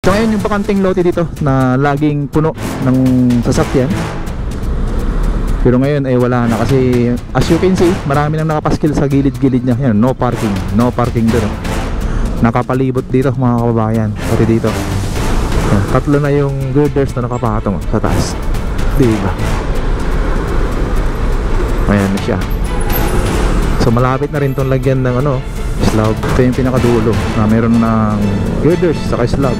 So ngayon yung bakanting lote dito na laging puno ng sasakyan. Pero ngayon ay wala na kasi as you can see, marami nang nakapaskil sa gilid-gilid niya. Yan, no parking. No parking doon. Nakapalibot dito mga kababayan. Pati dito. Yan, tatlo na yung girders na nakapatong sa taas. Diba? Ayan na siya. So malapit na rin itong lagyan ng ano, slab. Ito yung pinakadulo na meron ng girders saka slab.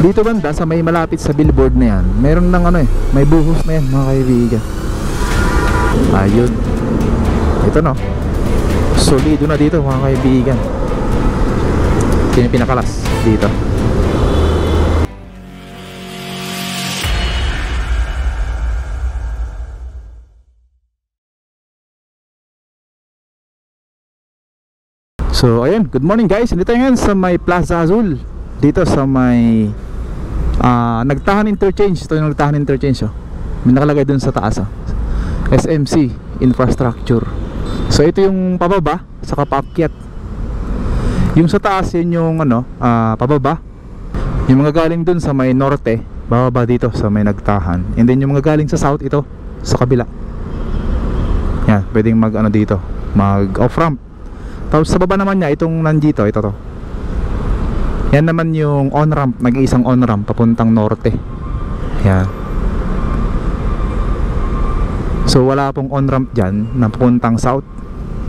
Dito banda sa may malapit sa billboard na yan, meron ng ano may buhos na yan mga kaibigan. Ayun. Ito no, solido na dito mga kaibigan. Ito yung pinakalas dito. So ayun, good morning guys. Dito ngayon sa may Plaza Azul, dito sa may Nagtahan Interchange. Ito yung Nagtahan Interchange may nakalagay dun sa taas SMC Infrastructure. So ito yung pababa saka paakyat. Yung sa taas yun yung ano, pababa. Yung mga galing dun sa may norte, bababa dito sa may Nagtahan. And then yung mga galing sa south, ito sa kabila. Yan, pwedeng mag ano dito, mag off ramp. Tapos sa baba naman niya, itong nandito, ito to. Yan naman yung on-ramp, nag-iisang on-ramp papuntang norte. Yan. So wala pong on-ramp dyan na papuntang south.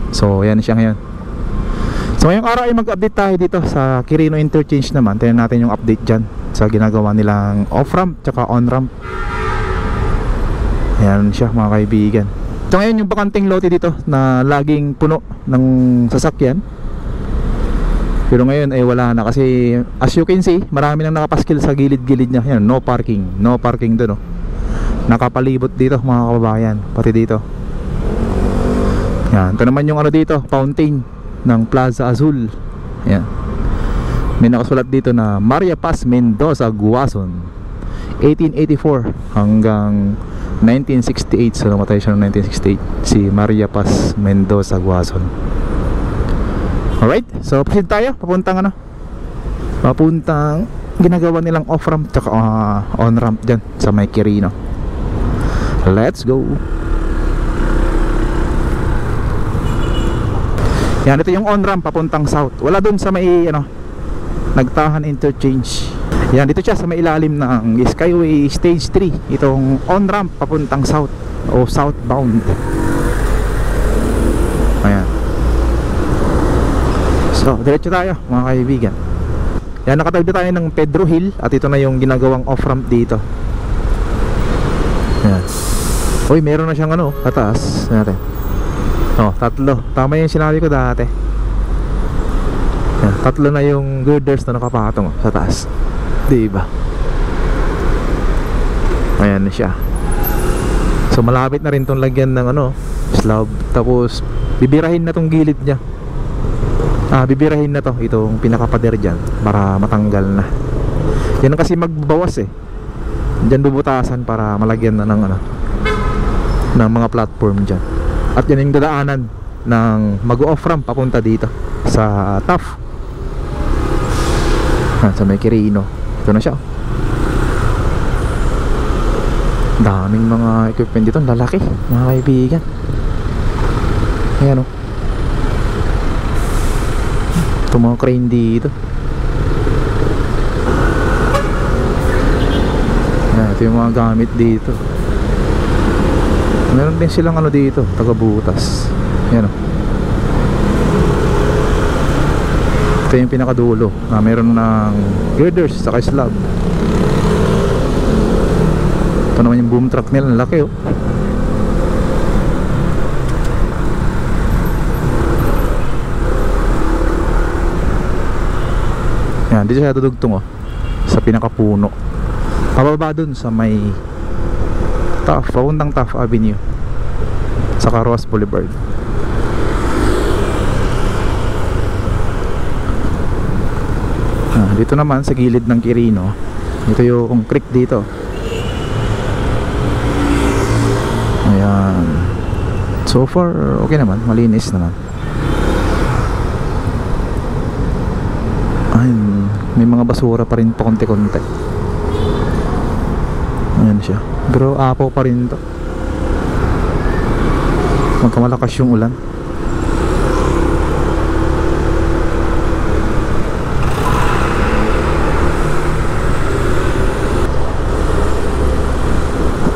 So yan siya ngayon. So ngayong araw ay mag-update tayo dito sa Quirino Interchange naman. Tingnan natin yung update dyan sa ginagawa nilang off-ramp tsaka on-ramp. Yan siya mga kaibigan. So ngayon yung bakanting lote dito na laging puno ng sasakyan. Pero ngayon ay wala na kasi as you can see, marami nang nakapaskil sa gilid-gilid niya. Yan, no parking. No parking doon Nakapalibot dito mga kababayan, pati dito. Yan, ito naman yung ano dito, fountain ng Plaza Azul. Yan. May nakasulat dito na Maria Paz Mendoza Guason 1884 hanggang 1968. So namatay siya noong 1968 si Maria Paz Mendoza Guason. Alright, so proceed tayo papuntang ano, papuntang ginagawa nilang off ramp tsaka on ramp dyan sa may Quirino. Let's go. Yan, ito yung on ramp papuntang south. Wala dun sa may ano, Nagtahan Interchange. Yan, dito siya sa may ilalim ng Skyway Stage 3. Itong on ramp papuntang south o southbound. Ayan. So, diretso tayo mga kaibigan. Yan, nakatagda tayo ng Pedro Hill. At ito na yung ginagawang off-ramp dito. Yan. Uy, meron na siyang ano, kataas natin. Oh, tatlo. Tama yung sinabi ko dati. Yan, tatlo na yung girders na nakapatong sa taas. Diba? Ayan na siya. So, malapit na rin tong lagyan ng ano, slab. Tapos, bibirahin na tong gilid niya. Bibirahin na to, itong pinakapader dyan para matanggal na. Yan kasi magbabawas dyan bubutasan para malagyan na ng ano, ng mga platform dyan. At yan yung dadaanan ng mag-off ramp papunta dito sa TAF, sa may Quirino. Ito na siya. Daming mga equipment dito, lalaki mga kaibigan. Ayan ito mga crane dito. Yan, ito yung mga gamit dito. Meron din silang ano dito, taga-butas. Yan ito yung pinakadulo na meron ng girders saka slab. Ito naman yung boom truck nila, laki Yan, dito siya dudugtong sa pinakapuno. Pababa dun sa may TAF, papuntang TAF Avenue saka Ross Boulevard. Dito naman sa gilid ng Quirino, ito yung creek dito. Ayan. So far, okay naman, malinis naman. Ayun, may mga basura pa rin po konti-konti. Ayan siya, pero apo pa rin to. Magkamalakas yung ulan.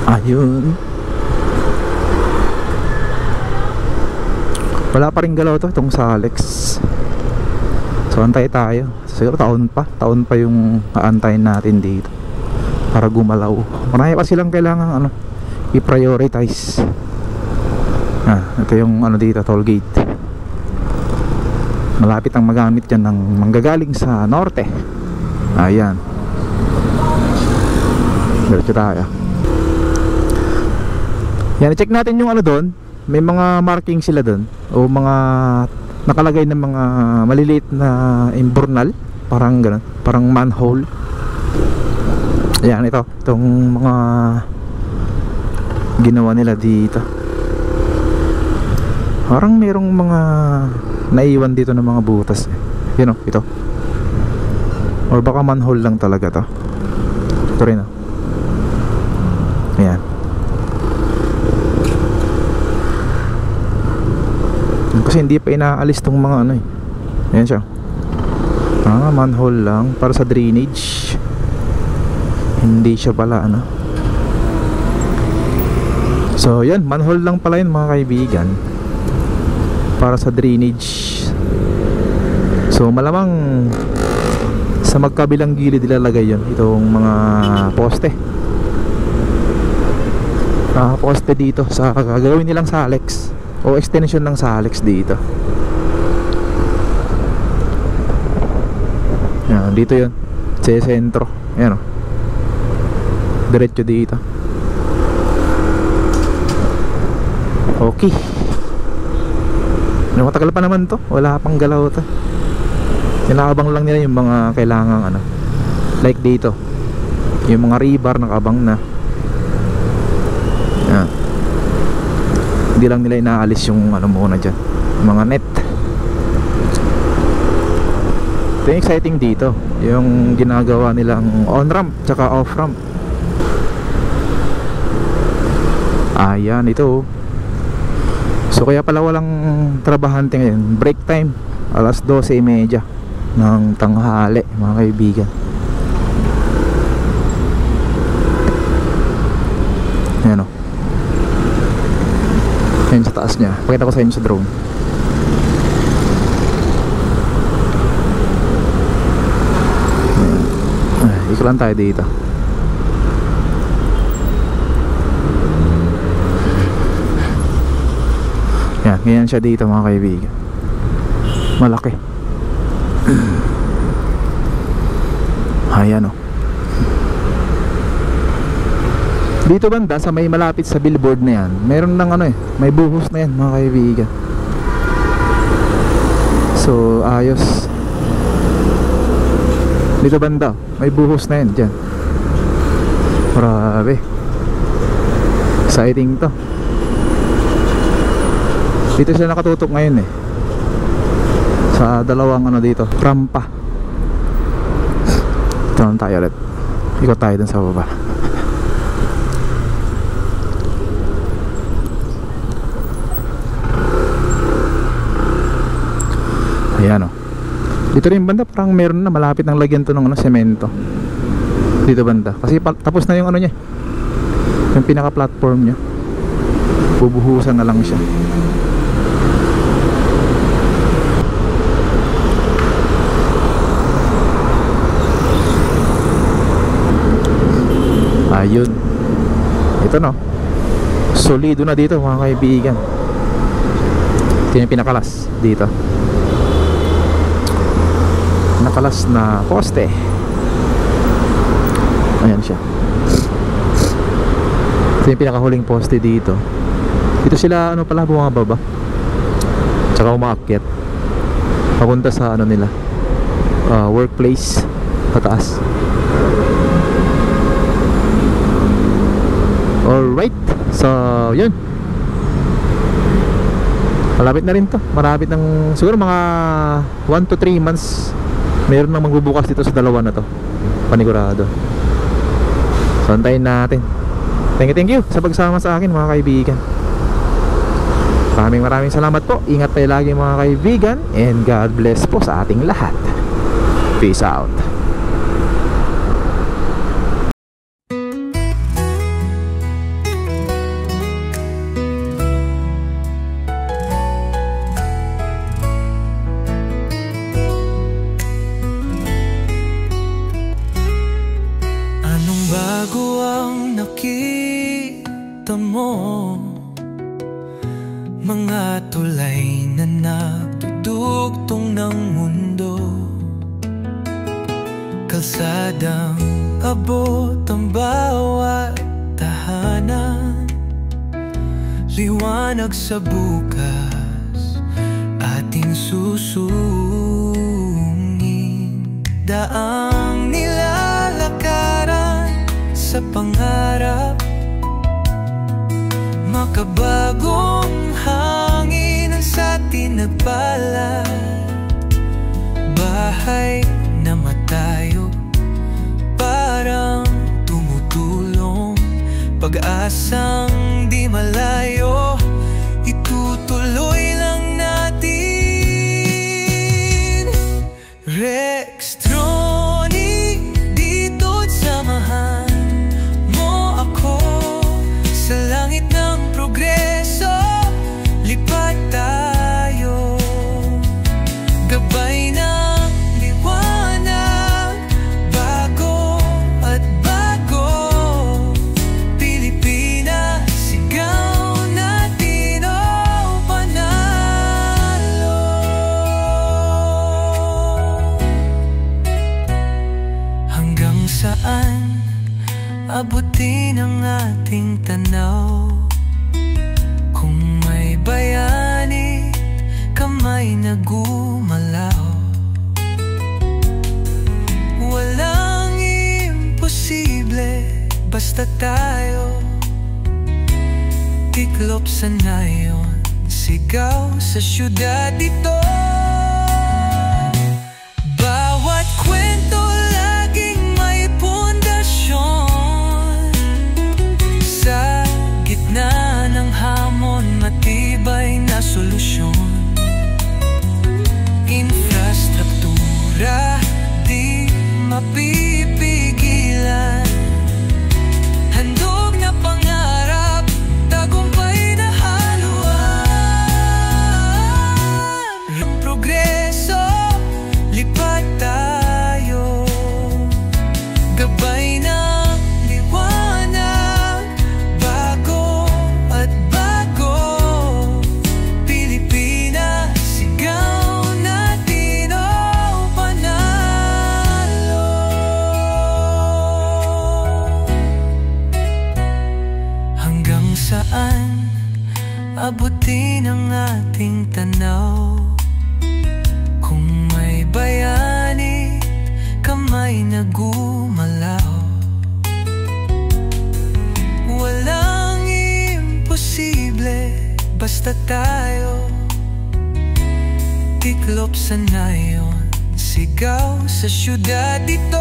Ayun, wala pa rin galaw to, itong sa Alex. So antay tayo, siguro taon pa yung aantayin natin dito para gumalaw. Marami pa silang kailangan i-prioritize. Ito yung dito, toll gate. Malapit ang magamit yan ng manggagaling sa norte. Ayan, diretso tayo. Yan, i-check natin yung doon. May mga marking sila doon, o mga nakalagay ng mga maliliit na imburnal, parang ganun, parang manhole. Ayan, itong mga ginawa nila dito. Parang merong mga naiwan dito ng mga butas ito, or baka manhole lang talaga to. Ito rin ayan. Kasi hindi pa inaalis tong mga ayan siya. Manhole lang para sa drainage. Hindi siya pala So yan, manhole lang pala yun mga kaibigan, para sa drainage. So malamang sa magkabilang gilid ilalagay yun, itong mga poste. Poste dito sa gagawin nilang sa Alex, o extension ng sa Alex dito. Yan, dito yun sa sentro. Ayan diretso dito. Okay, matagal pa naman to, wala pang galaw to. Inaabang lang nila yung mga kailangang like dito, yung mga rebar nakabang na. Yan, hindi lang nila inaalis yung muna dyan, mga net. Ito yung exciting dito, yung ginagawa nilang on-ramp tsaka off-ramp. Ayan, ito. So kaya pala walang trabahante ngayon, break time, alas 12:30 ng tanghali mga kaibigan. Ayan ayan sa taas nya, pakita ko sa inyo sa drone. Ikot lang tayo dito. Yan, ganyan siya dito mga kaibigan. Malaki. Ayan dito banda sa may malapit sa billboard na yan, meron ng may buhos na yan mga kaibigan. So ayos. Dito banda may buhos na yan dyan. Grabe, exciting to. Dito siya nakatutok ngayon sa dalawang dito, rampa. Ito lang tayo ulit, ikot tayo dun sa baba. Ayan dito rin banda, parang meron na malapit ng lagyan to ng semento dito banda, kasi tapos na yung niya, yung pinaka platform nya, bubuhusan na lang siya. Ayun, ito solido na dito mga kaibigan. Ito yung pinakalas dito, nakalas na poste. Ayan siya, ito yung pinakahuling poste dito. Dito sila pala bumababa tsaka umaakyat papunta sa nila, workplace pataas. Alright, so yun, malapit na rin to, malapit ng siguro mga 1 to 3 months Meron nang magbubukas dito sa dalawa na to, panigurado. So antayin natin. Thank you sa pagsama sa akin mga kaibigan. Maraming salamat po. Ingat tayo lagi mga kaibigan, and God bless po sa ating lahat. Peace out. Anong bago ang nakita mo? Mga tulay na nagdudugtong ng mundo, kalsadang abot ang bawat tahanan, liwanag sa bukas ating susungin. Daang nilalakaran sa pangarap, makabagong hangin ang sa atin nagbalad. Bahay na matayo, parang tumutulong, pag-asang di malayo, itutuloy lang natin. Rextronic, dito't samahan mo ako sa langit ng progreso. Lipat tayo, gabay ng liwanag, bago at bago. Pilipinas, sigaw natin, oh, panalo. Hanggang saan abutin ang ating tanaw? Kung may bayani, kamay na gumalaw. Walang imposible, basta tayo tiklop sa nayon, sigaw sa syudad dito. Bawat kwento laging may pundasyon, sa gitna ng hamon matibay na solusyon. Infrastruktura di mapipigilan, handog na pangarap, tagumpay na haluan. Progreso, lipat tayo, gabay ng liwanag, bago at bago. Pilipinas, sigaw natin, oh, panalo. Hanggang saan abutin ang ating tanaw? Kung may bayani, kamay na gumalaw. Walang imposible, basta tayo tiklop sa nayon, sigaw sa syudad dito.